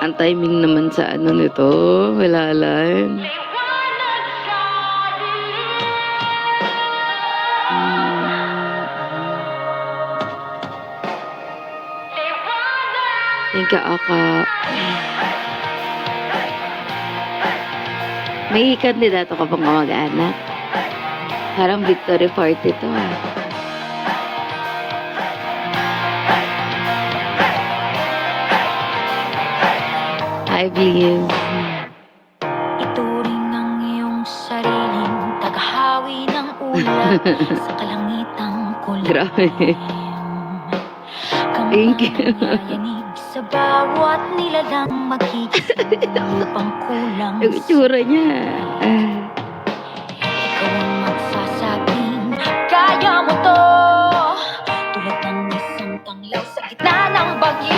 Ang timing naman sa ano nito, wala lang. Thank you, Aka. May kandidato ka bang kamag-anak? Parang victory party to ah. I believe. Ituring ang iyong sariling tagahawi ng ulap sa kalangitang kulay. Grabe. Thank you. Yayanig sa bawat nilalang magkikisang upang kulang. Yung itsura niya. Ikaw ang magsasabing kaya mo to, tulad ng isang tanglaw sa gitna ng bagyo.